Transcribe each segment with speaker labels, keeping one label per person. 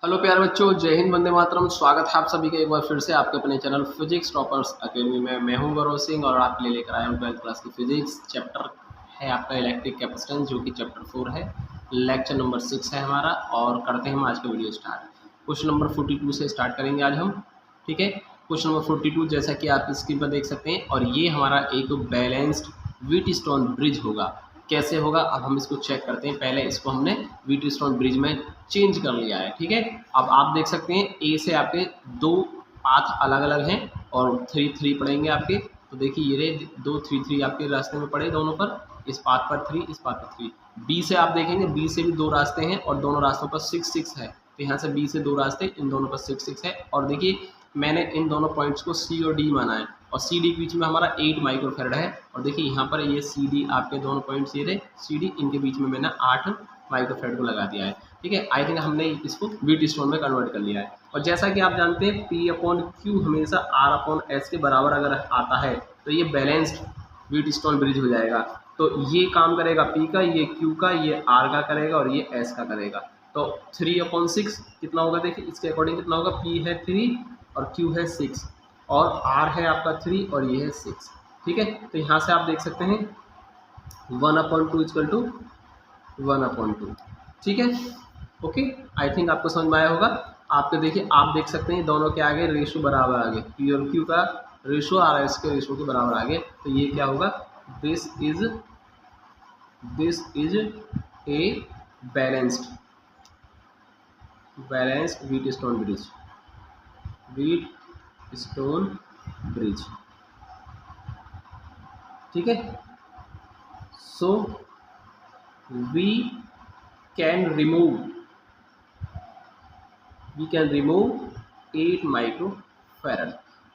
Speaker 1: Hello प्यारे बच्चों, जय हिंद, वंदे मातरम। स्वागत है आप सभी का एक बार फिर से आपके अपने चैनल फिजिक्स टॉपर्स अकेडमी में। मैं हूं गौरव सिंह और आपके लिए लेकर आया हूं 12th क्लास की फिजिक्स। चैप्टर है आपका इलेक्ट्रिक कैपेसिटेंस, जो कि चैप्टर 4 है, लेक्चर नंबर 6 है हमारा। और करते हैं हम आज का वीडियो स्टार्ट। क्वेश्चन नंबर 42 से स्टार्ट करेंगे आज हम। ठीक है, क्वेश्चन नंबर 42 जैसा कि आप स्क्रीन पर देख सकते हैं, और ये हमारा एक बैलेंस्ड व्हीटस्टोन ब्रिज होगा। कैसे होगा अब हम इसको चेक करते हैं। पहले इसको हमने व्हीटस्टोन ब्रिज में चेंज कर लिया है। ठीक है, अब आप देख सकते हैं ए से आपके दो पाथ अलग अलग हैं और 3 पड़ेंगे आपके। तो देखिए ये रहे 2 3 आपके रास्ते में पड़े दोनों पर, इस पाथ पर 3, इस पाथ पर 3। बी से आप देखेंगे, बी से भी 2 रास्ते हैं और दोनों रास्तों पर 6 है। तो यहाँ से बी से 2 रास्ते, इन दोनों पर 6 है। और देखिए मैंने इन दोनों पॉइंट्स को सी और डी माना है, और सी डी के बीच में हमारा 8 माइक्रोफेरेड है। और देखिए यहाँ पर ये सी डी आपके दोनों पॉइंट्स ये रहे सी डी, इनके बीच में मैंने 8 माइक्रोफेरेड को लगा दिया है। ठीक है, आई थिंक हमने इसको व्हीटस्टोन में कन्वर्ट कर लिया है। और जैसा कि आप जानते हैं P/Q हमेशा R/S के बराबर अगर आता है तो ये बैलेंस्ड व्हीटस्टोन ब्रिज हो जाएगा। तो ये काम करेगा P का, ये Q का, ये R का करेगा और ये S का करेगा। तो 3/6 कितना होगा, देखिए इसके अकॉर्डिंग कितना होगा। P है 3 और Q है 6 और R है आपका 3 और ये है 6। ठीक है, तो यहाँ से आप देख सकते हैं 1/2 इक्वल टू 1/2। ठीक है, ओके, आई थिंक आपको समझ में आया होगा। आपके देखिए आप देख सकते हैं दोनों के आगे रेशो बराबर आगे, P और Q का रेशो RS के रेशो के बराबर आगे। तो ये क्या होगा, this is a balanced Wheatstone bridge. ठीक है, so we can remove 8 microfarad.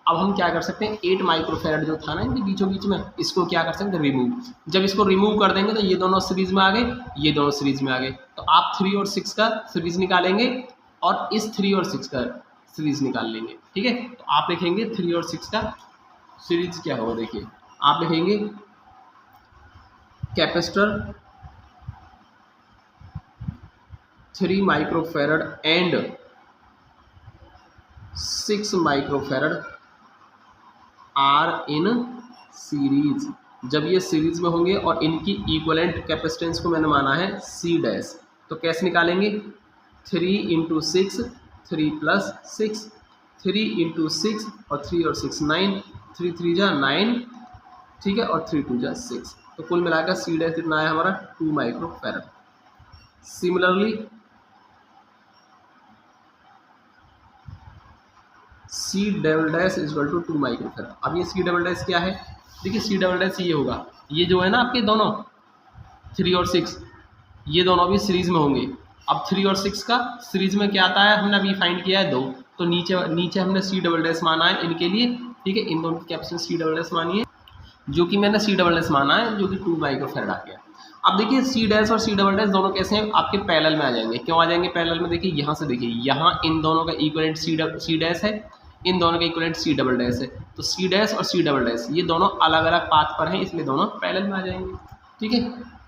Speaker 1: अब हम क्या कर सकते हैं, 8 माइक्रोफेरेड जो था ना इनके बीचों बीच में, इसको क्या कर सकते हैं, रिमूव। जब इसको रिमूव कर देंगे तो ये दोनों सीरीज में आ गए, ये दोनों सीरीज में आ गए। तो आप 3 और 6 का सीरीज निकालेंगे और इस 3 और 6 का सीरीज निकाल लेंगे। ठीक है, तो आप लिखेंगे 3 और 6 का सीरीज क्या होगा। देखिए आप लिखेंगे capacitor 3 microfarad and 6 microfarad are in series. जब ये सीरीज में होंगे और इनकी इक्वलेंट कैपेसिटेंस को मैंने माना है C डैश, तो कैसे निकालेंगे, 3 × 6 3 + 6, 3 × 6 और 3 और 6 9, 3 3 जा 9। ठीक है, और 3 2 जा 6। तो कुल मिलाकर C डैश कितना है हमारा 2 microfarad. Similarly C double dash equal to 2 microfarad. अब ये C डबल डैश क्या है, देखिए C डबल डैश ये होगा, ये जो है ना आपके दोनों 3 और 6, ये दोनों भी सीरीज में होंगे। अब 3 और 6 का सीरीज में क्या आता है, हमने अभी फाइंड किया है 2, तो नीचे हमने C डबल डैश माना है इनके लिए। ठीक है, इन दोनों की कैपेसिटेंस C डबल डैश मानी है, जो कि मैंने C डबल डैश माना है, जो कि 2 माइक्रोफेरेड आ गया। अब देखिए C डैश और C डबल डैश दोनों कैसे हैं, आपके पैरेलल में आ जाएंगे। क्यों आ जाएंगे पैरेलल में, देखिए यहाँ से देखिए, यहाँ इन दोनों का इक्विवेलेंट C डैश है, इन दोनों का इक्विवेलेंट C डबल डैश है। तो C डैश और C डबल डैश ये दोनों अलग अलग पाथ पर हैं, इसलिए दोनों पैरेलल में आ जाएंगे। ठीक है,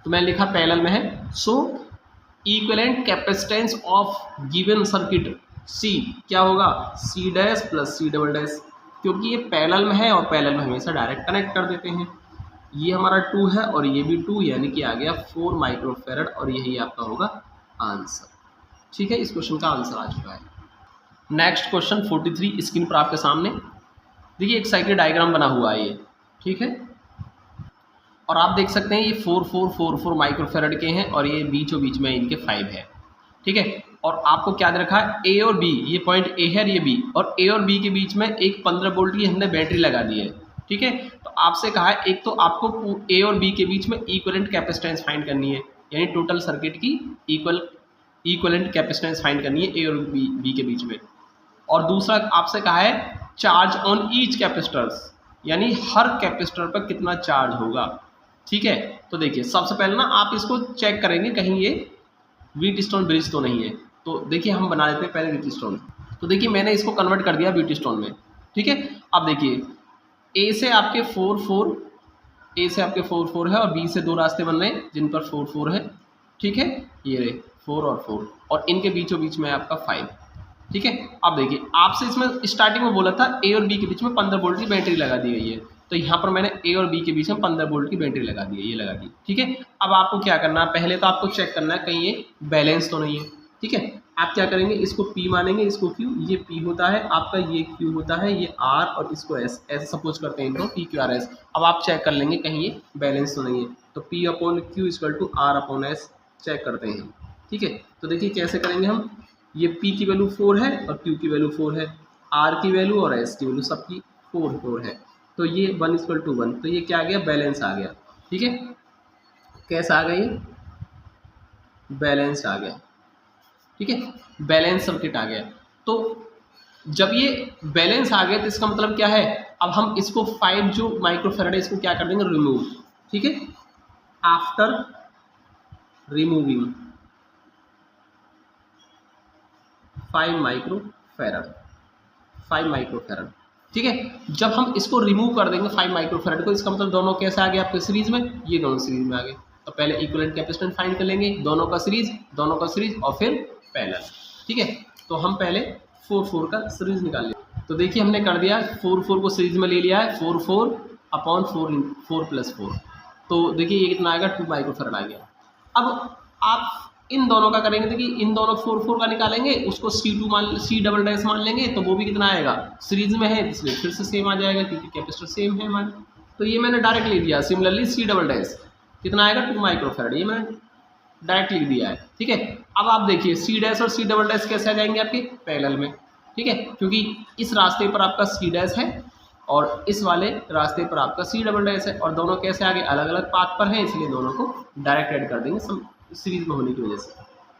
Speaker 1: तो मैंने लिखा पैरेलल में है। So equivalent capacitance of given circuit C क्या होगा, C dash plus C double dash, क्योंकि ये पैरेलल में है और पैरेलल में हमेशा डायरेक्ट कनेक्ट कर देते हैं। ये हमारा 2 है और ये भी 2, यानी कि आ गया 4 माइक्रोफेरेड, और यही आपका होगा आंसर। ठीक है, इस क्वेश्चन का आंसर आ चुका है। नेक्स्ट क्वेश्चन 43 स्क्रीन पर आपके सामने देखिए, एक साइकिल डायग्राम बना हुआ है ये। ठीक है, और आप देख सकते हैं ये 4 माइक्रोफेरेड के हैं और ये बीचों बीच में इनके 5 है। ठीक है, और आपको क्या दे रखा है, ए और बी, ये पॉइंट ए है और ये बी, और ए और बी के बीच में एक 15 वोल्ट की हमने बैटरी लगा दी है। ठीक है, तो आपसे कहा है एक तो आपको ए और बी के बीच में इक्विवेलेंट कैपेसिटेंस फाइंड करनी है, यानी टोटल सर्किट की इक्विवेलेंट कैपेसिटेंस फाइंड करनी है ए और बी के बीच में। और दूसरा आपसे कहा है चार्ज ऑन ईच कैपेसिटर्स, यानी हर कैपेसिटर पर कितना चार्ज होगा। ठीक है, तो देखिए सबसे पहले ना आप इसको चेक करेंगे कहीं ये व्हीटस्टोन ब्रिज तो नहीं है। तो देखिए हम बना लेते हैं पहले व्हीटस्टोन। तो देखिए मैंने इसको कन्वर्ट कर दिया व्हीटस्टोन में। ठीक है, अब देखिए ए से आपके 4 है और बी से 2 रास्ते बन रहे हैं जिन पर 4 है। ठीक है, ये रहे 4 और 4, और इनके बीचों बीच में आपका 5। ठीक है। अब देखिए आपसे इसमें स्टार्टिंग में बोला था ए और बी के बीच में 15 वोल्ट की बैटरी लगा दी गई है, तो यहाँ पर मैंने ए और बी के बीच में 15 वोल्ट की बैटरी लगा दी है, ये लगा दी। ठीक है, अब आपको क्या करना है, पहले तो आपको चेक करना है कहीं ये बैलेंस तो नहीं है। ठीक है, आप क्या करेंगे, इसको P मानेंगे, इसको Q, ये P होता है आपका, ये Q होता है, ये R और इसको S, ऐसे सपोज करते हैं इनको PQRS। अब आप चेक कर लेंगे कहीं ये बैलेंस तो नहीं है, तो P/Q = R/S चेक करते हैं। ठीक है, तो देखिए कैसे करेंगे हम, ये P की वैल्यू 4 है और Q की वैल्यू 4 है, R की वैल्यू और S की वैल्यू सबकी 4 है, तो ये 1 = 1, तो ये क्या आ गया, बैलेंस आ गया। ठीक है, कैसा आ गया, ये बैलेंस आ गया। ठीक है, बैलेंस सर्किट आ गया। तो जब ये बैलेंस आ गया तो इसका मतलब क्या है, अब हम इसको 5 जो माइक्रोफैराड है इसको क्या कर देंगे, रिमूव। ठीक है, आफ्टर रिमूविंग 5 माइक्रोफैराड। ठीक है, जब हम इसको रिमूव कर देंगे 5 माइक्रोफैराड को, इसका मतलब दोनों कैसे आ गए आपके सीरीज में, ये दोनों सीरीज में आ गए। तो पहले इक्विवेलेंट कैपेसिटेंस फाइंड कर लेंगे, दोनों का सीरीज और फिर पैरेलल। ठीक है, तो हम पहले 4 का सीरीज निकाल लेंगे। तो देखिए हमने कर दिया, 4 को सीरीज में ले लिया है, 4 + 4, तो देखिए ये कितना आएगा, 2 माइक्रोफैराड आ गया। अब आप इन दोनों का करेंगे, देखिए इन दोनों 4 का निकालेंगे, उसको C" मान लेंगे, तो वो भी कितना आएगा, सीरीज में है इसलिए फिर से सेम आ जाएगा क्योंकि कैपेसिटर सेम है हमारे। तो ये मैंने डायरेक्ट लिख दिया, सिमिलरली C" कितना आएगा, 2 माइक्रोफैराड, ये मैंने डायरेक्ट लिख दिया है। ठीक है, अब आप देखिए C' और C" कैसे आ जाएंगे आपके पैरेलल में। ठीक है, क्योंकि इस रास्ते पर आपका C' है और इस वाले रास्ते पर आपका C" है, और दोनों कैसे आगे अलग अलग पाथ पर हैं, इसलिए दोनों को डायरेक्ट ऐड कर देंगे सीरीज में होने की वजह से,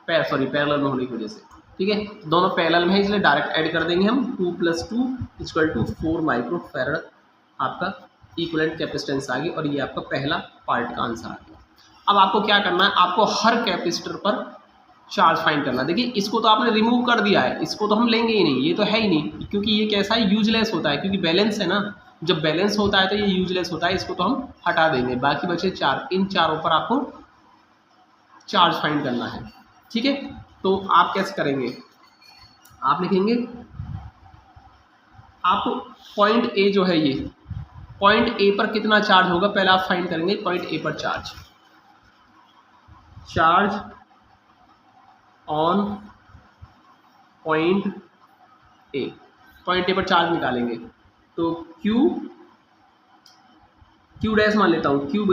Speaker 1: पैरेलल में होने की वजह से। ठीक है, दोनों पैरेलल में है इसलिए डायरेक्ट ऐड कर देंगे हम, 2 + 2 = 4 माइक्रोफैराड आपका इक्विवेलेंट कैपेसिटेंस आ गई, और ये आपका पहला पार्ट का आंसर आ गया। अब आपको क्या करना है, आपको हर कैपेसिटर पर चार्ज फाइंड करना। देखिए इसको तो आपने रिमूव कर दिया है, इसको तो हम लेंगे ही नहीं, ये तो है ही नहीं, क्योंकि ये कैसा है, यूजलेस होता है, क्योंकि बैलेंस है ना, जब बैलेंस होता है तो ये यूजलेस होता है, इसको तो हम हटा देंगे। बाकी बचे 4, इन चारों पर आपको चार्ज फाइंड करना है। ठीक है, तो आप कैसे करेंगे, आप लिखेंगे, आप पॉइंट ए जो है, ये पॉइंट ए पर कितना चार्ज होगा पहले आप फाइंड करेंगे, पॉइंट ए पर चार्ज ऑन पॉइंट ए पर चार्ज निकालेंगे, तो Q' मान लेता हूँ, Q =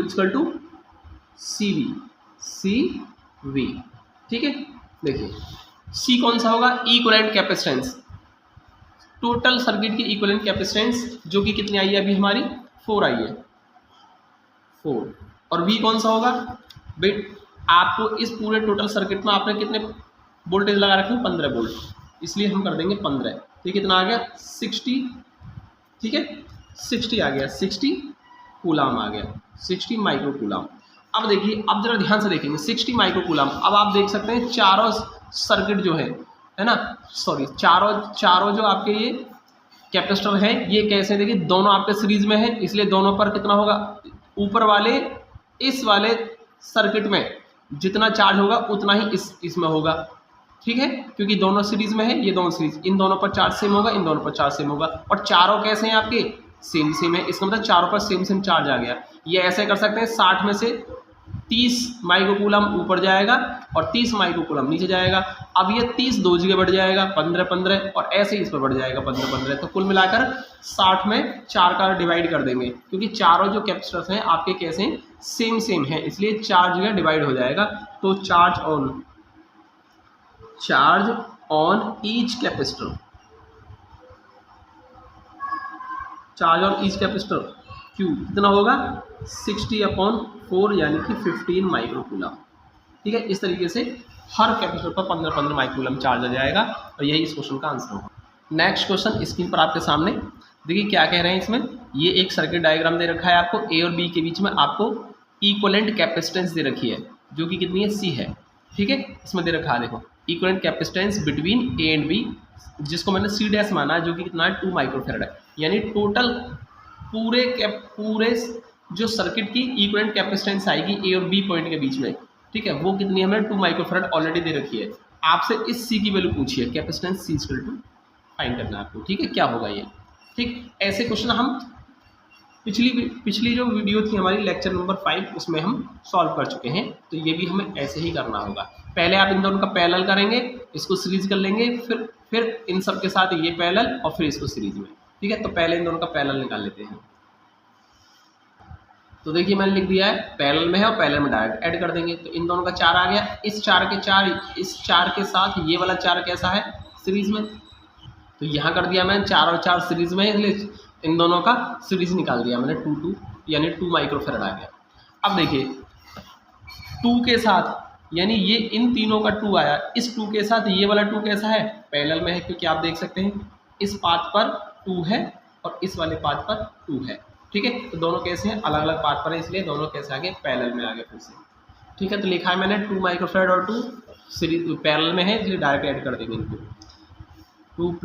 Speaker 1: CV। ठीक है, देखिए C कौन सा होगा, इक्विवेलेंट कैपेसिटेंस, टोटल सर्किट की इक्विवेलेंट कैपेसिटेंस जो कि कितनी आई है अभी हमारी, 4 आई है, 4। और V कौन सा होगा, भाई आपको इस पूरे टोटल सर्किट में आपने कितने वोल्टेज लगा रखे हैं, 15 वोल्ट, इसलिए हम कर देंगे 15, तो ये कितना आ गया, 60। ठीक है, 60 आ गया, 60 कूलाम आ गया, 60 माइक्रो कूलाम। अब देखिए, अब जरा ध्यान से देखेंगे, 60 माइक्रो कूलाम। अब आप देख सकते हैं चारों सर्किट जो है ना, सॉरी चारों जो आपके ये कैपेसिटर हैं, ये कैसे, देखिए दोनों आपके सीरीज में है, इसलिए दोनों पर कितना होगा, ऊपर वाले इस वाले सर्किट में जितना चार्ज होगा उतना ही इसमें होगा। ठीक है, क्योंकि दोनों सीरीज में है, ये दोनों सीरीज, इन दोनों पर चार्ज सेम होगा, इन दोनों पर चार्ज सेम होगा, और चारों कैसे हैं आपके, सेम है, इसका मतलब चारों पर सेम चार्ज आ गया। ये ऐसे कर सकते हैं, 60 में से 30 माइक्रो कूलम ऊपर जाएगा और 30 माइक्रो कूलम नीचे जाएगा। अब ये 30 दो जगह बढ़ जाएगा, 15 और ऐसे ही इस पर बढ़ जाएगा 15, तो कुल मिलाकर 60 में 4 का डिवाइड कर देंगे, क्योंकि चारों जो कैपेसिटर्स हैं आपके कैसे हैं, सेम हैं, इसलिए 4 जगह डिवाइड हो जाएगा। तो charge on each capacitor, Q कितना होगा, 60/4 यानी कि 15 माइक्रो कूलम। ठीक है, इस तरीके से हर कैपेसिटर पर 15 माइक्रो कूलम चार्ज आ जाएगा, और यही इस क्वेश्चन का आंसर होगा। नेक्स्ट क्वेश्चन स्क्रीन पर आपके सामने, देखिए क्या कह रहे हैं इसमें, ये एक सर्किट डायग्राम दे रखा है आपको, ए और बी के बीच में आपको इक्विवेलेंट कैपेसिटेंस दे रखी है, जो कि कितनी है, C है। ठीक है, इसमें दे रखा है, देखो equivalent capacitance between A and B, जिसको मैंने C' माना है, जो कि कितना है, 2 माइक्रोफैराड है, यानी टोटल पूरे जो सर्किट की इक्विवेलेंट कैपेसिटेंस आएगी A और B पॉइंट के बीच में, ठीक है, वो कितनी हमें 2 माइक्रोफैराड ऑलरेडी दे रखी है। आपसे इस सी की वैल्यू पूछिए, capacitance C equal to find करना है आपको, ठीक है, क्या होगा ये। ठीक, ऐसे क्वेश्चन हम पिछली जो वीडियो थी हमारी लेक्चर नंबर 5 उसमें हम सॉल्व कर चुके हैं, तो ये भी हमें ऐसे ही करना होगा। पहले आप इन दोनों का पैरेलल करेंगे, इसको सीरीज कर लेंगे, फिर इन सब के साथ ये पैरेलल और फिर इसको सीरीज में, ठीक है। तो पहले इन दोनों का पैरेलल निकाल लेते हैं। तो देखिए मैंने लिख दिया है पैरेलल में है और पैरेलल में डायरेक्ट ऐड कर देंगे, तो इन दोनों का 4 आ गया। इस 4 के साथ ये वाला 4 कैसा है, सीरीज में, तो यहाँ कर दिया मैंने 4 और 4 सीरीज में, इसलिए इन दोनों का सीरीज निकाल दिया मैंने 2 यानी 2 माइक्रोफेरेड आ गया। अब देखिए 2 के साथ यानी ये इन तीनों का 2 आया, इस 2 के साथ ये वाला 2 कैसा है, पैरेलल में है, क्योंकि आप देख सकते हैं इस पाथ पर 2 है और इस वाले पाथ पर 2 है, ठीक है। तो दोनों कैसे हैं, अलग अलग पाथ पर है, इसलिए दोनों कैसे आगे पैरेलल में आगे फिर से, ठीक है। तो लिखा है मैंने 2 माइक्रोफेरेड और 2 सीरीज पैरेलल में है, इसलिए डायरेक्ट ऐड कर देंगे इनको, 2 +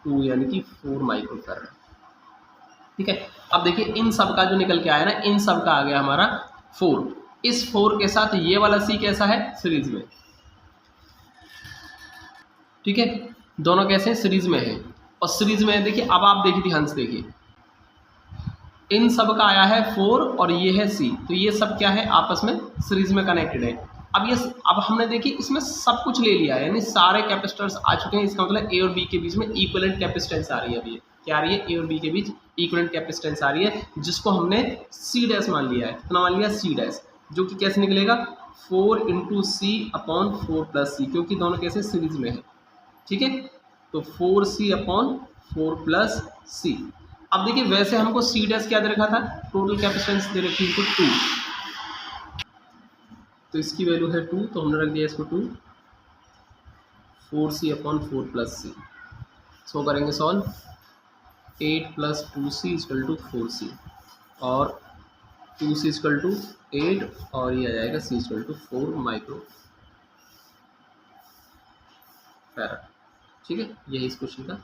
Speaker 1: 2 यानी कि 4 माइक्रोफेरेड, ठीक है। अब देखिए इन सब का जो निकल के आया ना, इन सब का आ गया हमारा 4। इस 4 के साथ ये वाला सी कैसा है, सीरीज में, ठीक है। दोनों कैसे हैं, सीरीज में है, और सीरीज में है। देखिए अब आप देखिए ध्यान से देखिए, इन सब का आया है 4 और ये है सी, तो ये सब क्या है, आपस में सीरीज में कनेक्टेड है। अब हमने देखिए इसमें सब कुछ ले लिया है, यानी सारे कैपेसिटर्स आ चुके हैं, इसका मतलब ए और बी के बीच में इक्विवेलेंट कैपेसिटेंस आ रही है। अभी क्या आ रही है, ए और बी के बीच इक्विवेलेंट कैपेसिटेंस आ रही है, जिसको हमने सी डैश मान लिया है। कितना मान लिया, सी डैश, जो कि कैसे निकलेगा 4 × C/4 + C, क्योंकि दोनों कैसे सीरीज में है, ठीक है। तो 4C/4 + C। अब देखिए वैसे हमको सी डैश क्या दे रखा था, टोटल कैपेसिटेंस दे रखी थी 2, तो इसकी वैल्यू है 2, तो हमने रख दिया इसको 2, 4C/4 + C। इसको करेंगे सॉल्व, 8 + 2C = 4C, और 2C = 8 और ये आ जाएगा C = 4 माइक्रोफेरेड, ठीक है। यही इस क्वेश्चन का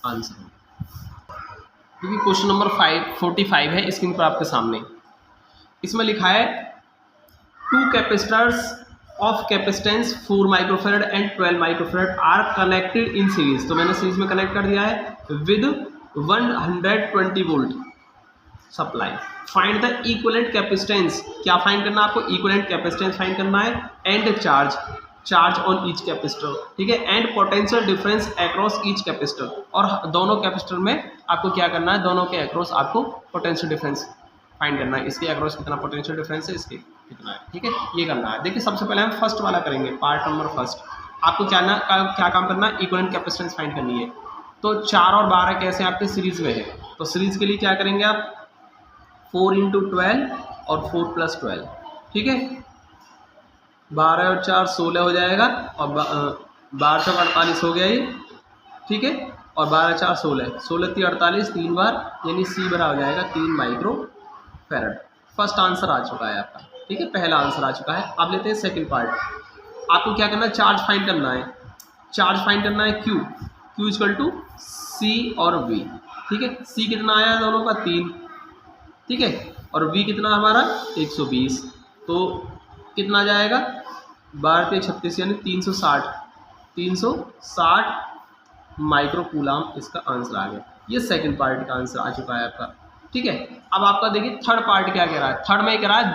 Speaker 1: आंसर है। क्योंकि क्वेश्चन नंबर 45 है स्क्रीन पर आपके सामने, इसमें लिखा है 2 capacitors of capacitance 4 microfarad and 12 microfarad are connected in series, तो मैंने सीरीज में कनेक्ट कर दिया है with 120 volt supply. Find the equivalent capacitance, क्या फाइंड करना है आपको, इक्विवेलेंट कैपेसिटेंस फाइंड करना है, and charge on each capacitor, ठीक है, and potential difference across each capacitor, और दोनों कैपेसिटर में आपको क्या करना है, दोनों के अक्रॉस आपको पोटेंशियल डिफरेंस फाइंड करना है, इसके अक्रॉस कितना पोटेंशियल डिफरेंस है, इसके कितना है, ठीक है, ये करना है। देखिए सबसे पहले हम फर्स्ट वाला करेंगे, पार्ट नंबर फर्स्ट। आपको क्या काम करना है, इक्विवेलेंट कैपेसिटेंस फाइंड करनी है। तो 4 और 12 कैसे आपके सीरीज में है, तो सीरीज के लिए क्या करेंगे आप, 4 × 12 और 4 + 12, ठीक है, 12 और 4 16 हो जाएगा, और 12 × 48 हो गया ये, ठीक है, और 12 × 4 16, 16 × 3 48, 3 बार, यानी सी बराबर हो जाएगा 3 माइक्रोफेरेड। फर्स्ट आंसर आ चुका है आपका, ठीक है, पहला आंसर आ चुका है। अब लेते हैं सेकंड पार्ट। आपको क्या करना है, चार्ज फाइंड करना है, चार्ज फाइंड करना है Q = C और V, ठीक है। C कितना आया है दोनों का 3, ठीक है, और V कितना हमारा 120, तो कितना जाएगा 12 × 36 यानी 360 माइक्रो कूलाम, इसका आंसर आ गया। ये सेकंड पार्ट का आंसर आ चुका है आपका, ठीक है। अब आपका देखिए थर्ड पार्ट क्या कह रहा है, थर्ड में कह रहा है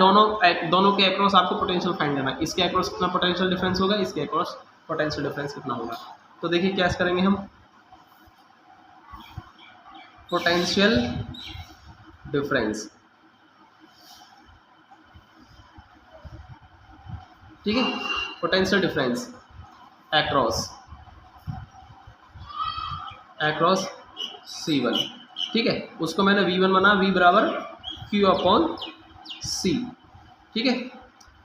Speaker 1: दोनों के अक्रॉस आपको पोटेंशियल फाइंड करना है, इसके अक्रॉस कितना पोटेंशियल डिफरेंस होगा, इसके अक्रॉस पोटेंशियल डिफरेंस कितना होगा। तो देखिए क्या करेंगे हम, पोटेंशियल डिफरेंस, ठीक है, पोटेंशियल डिफरेंस अक्रॉस C1, ठीक है, उसको मैंने V1 माना, V बराबर Q/C, ठीक है,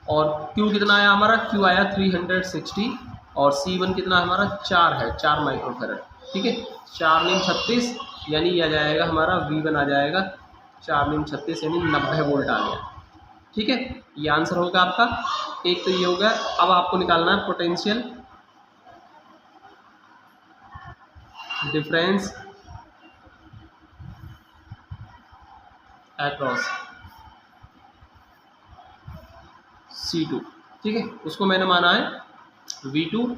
Speaker 1: और Q कितना आया हमारा, Q आया 360, और C1 कितना हमारा 4 है, 4 माइक्रोफेरेड, ठीक है, 4 × 36 यानी यह आ जाएगा हमारा V1 आ जाएगा 4 × 36 यानी 90 वोल्ट आ गया, ठीक है। ये आंसर होगा आपका, एक तो ये हो गया। अब आपको निकालना है पोटेंशियल डिफरेंस अक्रॉस C2, ठीक है, उसको मैंने माना है V2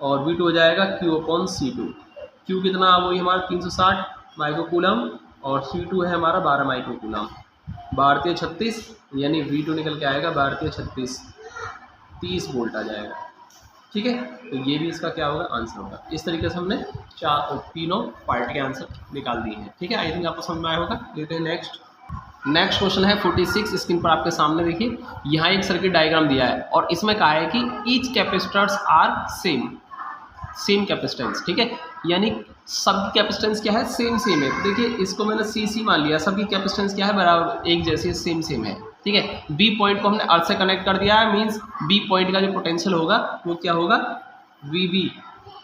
Speaker 1: और V2 हो जाएगा Q/C2। Q कितना वही हमारा 360 माइक्रोकूलम और C2 है हमारा 12 माइक्रोकूलम। 12 36 यानी V2 निकल के आएगा 12 36 30 वोल्ट आ जाएगा। ठीक है, तो ये भी इसका क्या होगा आंसर होगा। इस तरीके से हमने तीनों पार्ट के आंसर निकाल दिए हैं। ठीक है, आई थिंक आपको समझ में आया होगा। लेते हैं नेक्स्ट क्वेश्चन है 46 स्क्रीन पर आपके सामने देखिए। यहाँ एक सर्किट डायग्राम दिया है और इसमें कहा है कि each capacitors are same capacitance. ठीक है, यानी सबकी कैपेसिटेंस क्या है, सेम है। देखिए इसको मैंने सी मान लिया, सबकी कैपेसिटेंस क्या है, बराबर एक जैसी सेम है। ठीक है, बी पॉइंट को हमने अर्थ से कनेक्ट कर दिया है, मींस बी पॉइंट का जो पोटेंशियल होगा वो क्या होगा, वी।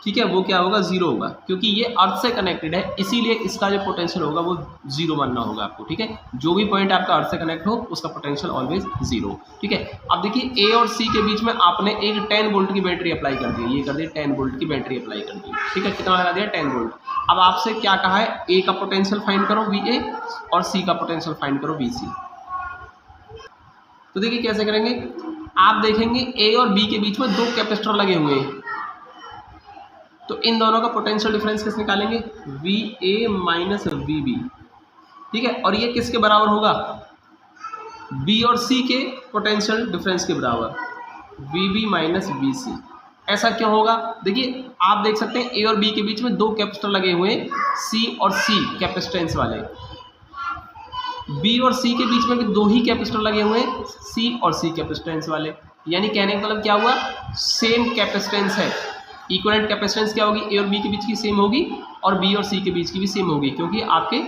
Speaker 1: ठीक है, वो क्या होगा, जीरो होगा, क्योंकि ये अर्थ से कनेक्टेड है, इसीलिए इसका जो पोटेंशियल होगा वो जीरो मानना होगा आपको। ठीक है, जो भी पॉइंट आपका अर्थ से कनेक्ट हो उसका पोटेंशियल ऑलवेज जीरो। ठीक है, अब देखिए ए और सी के बीच में आपने एक 10 वोल्ट की बैटरी अप्लाई कर दी, ये कर दी 10 वोल्ट की बैटरी अप्लाई कर दी। ठीक है, कितना लगा दिया, 10 वोल्ट। अब आपसे क्या कहा है, ए का पोटेंशियल फाइंड करो VA और सी का पोटेंशियल फाइंड करो VC। तो देखिए कैसे करेंगे, आप देखेंगे ए और बी के बीच में दो कैपेसिटर लगे हुए हैं, तो इन दोनों का पोटेंशियल डिफरेंस कैसे निकालेंगे, VA माइनस VB। ठीक है, और ये किसके बराबर होगा, B और C के पोटेंशियल डिफरेंस के बराबर, VB माइनस VC। ऐसा क्यों होगा, देखिए आप देख सकते हैं ए और बी के बीच में दो कैपेसिटर लगे हुए हैं, C और C कैपेसिटेंस वाले। बी और सी के बीच में भी दो ही कैपेसिटर लगे हुए हैं, सी और सी कैपेसिटेंस वाले। यानी कहने का मतलब क्या हुआ, सेम कैपेसिटेंस है। इक्विवेलेंट कैपेसिटेंस क्या होगी, ए और बी के बीच की सेम होगी और बी और सी के बीच की भी सेम होगी, क्योंकि आपके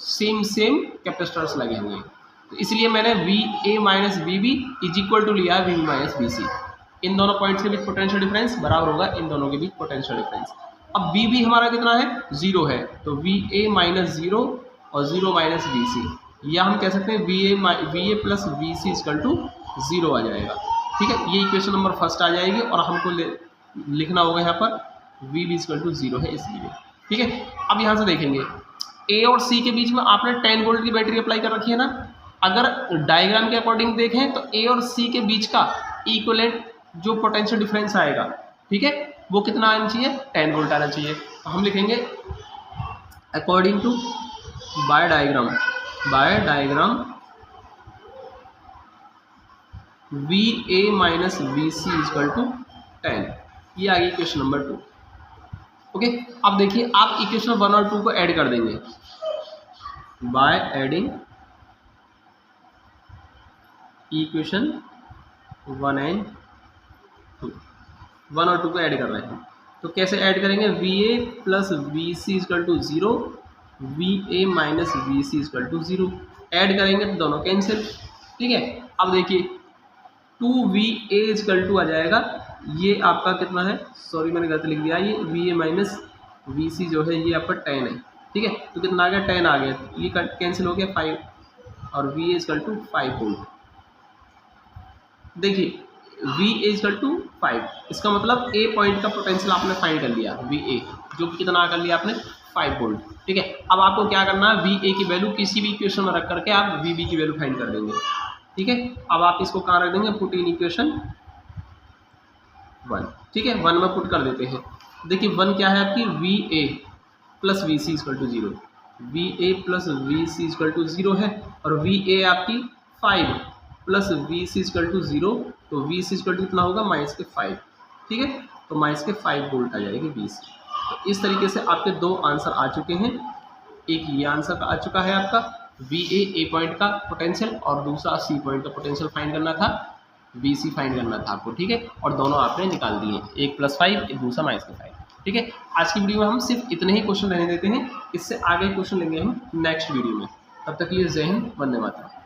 Speaker 1: सेम कैपेसिटर्स लगे हुए हैं। तो इसलिए मैंने V A minus V B is equal to लिया V B minus V C. इन दोनों पॉइंट्स के बीच पोटेंशियल डिफरेंस बराबर होगा इन दोनों के बीच पोटेंशियल डिफरेंस। अब वी बी हमारा कितना है, जीरो है, तो वी ए माइनस जीरो और जीरो माइनस वी सी, या हम कह सकते हैं V A plus V C equal to zero आ जाएगा। ठीक है, ये इक्वेशन नंबर फर्स्ट आ जाएगी और हमको लिखना होगा यहाँ पर V B equal to zero है इसलिए। ठीक है, अब यहाँ से देखेंगे ए और सी के बीच में आपने 10 वोल्ट की बैटरी अप्लाई कर रखी है ना। अगर डायग्राम के अकॉर्डिंग देखें तो ए और सी के बीच का इक्विवेलेंट जो पोटेंशियल डिफरेंस आएगा, ठीक है, वो कितना आना चाहिए, 10 वोल्ट आना चाहिए। तो हम लिखेंगे according to by diagram V A minus V C equal to 10। ये आ गई क्वेश्चन नंबर 2। ओके, अब देखिए आप इक्वेशन 1 और 2 को ऐड कर देंगे बाय एडिंग इक्वेशन 1 एंड 2। 1 और 2 को ऐड कर रहे हैं, तो कैसे ऐड करेंगे, V A plus V C equal to zero, V A minus V C equal to zero. Add करेंगे तो दोनों कैंसिल। ठीक है, अब देखिए 2VA इक्वल टू आ जाएगा, ये आपका कितना है, सॉरी मैंने गलत लिख दिया, ये VA माइनस VC जो है ये आपका 10 है। ठीक है, तो कितना आ गया, 10 आ गया, ये कैंसिल हो गया 5 और VA इक्वल टू 5 वोल्ट। देखिए VA इक्वल टू 5, इसका मतलब ए पॉइंट का पोटेंशियल आपने फाइंड कर लिया, VA जो कितना कर लिया आपने, 5 वोल्ट। ठीक है, अब आपको क्या करना है, VA की वैल्यू किसी भी इक्वेशन में रख करके आप VB की वैल्यू फाइंड कर देंगे। ठीक है, अब आप इसको कहाँ रख देंगे, पुट इन इक्वेशन 1। ठीक है, 1 में पुट कर देते हैं। देखिए 1 क्या है आपकी, V A plus V C equal to zero, V A plus V C equal to zero है, और वी ए आपकी 5 plus V C equal to zero, तो वी सी इक्वल टू कितना होगा, माइनस के 5। ठीक है, तो माइनस के 5 वोल्ट आ जाएगी वी सी। तो इस तरीके से आपके दो आंसर आ चुके हैं। एक ये आंसर आ चुका है आपका वी ए पॉइंट का पोटेंशियल, और दूसरा सी पॉइंट का पोटेंशियल फाइंड करना था, वी सी फाइंड करना था आपको। ठीक है, और दोनों आपने निकाल दिए, एक +5 एक दूसरा -5। ठीक है, आज की वीडियो में हम सिर्फ इतने ही क्वेश्चन रहने देते हैं, इससे आगे क्वेश्चन लेंगे हम नेक्स्ट वीडियो में। तब तक के लिए जय हिंद, वंदे मातरम।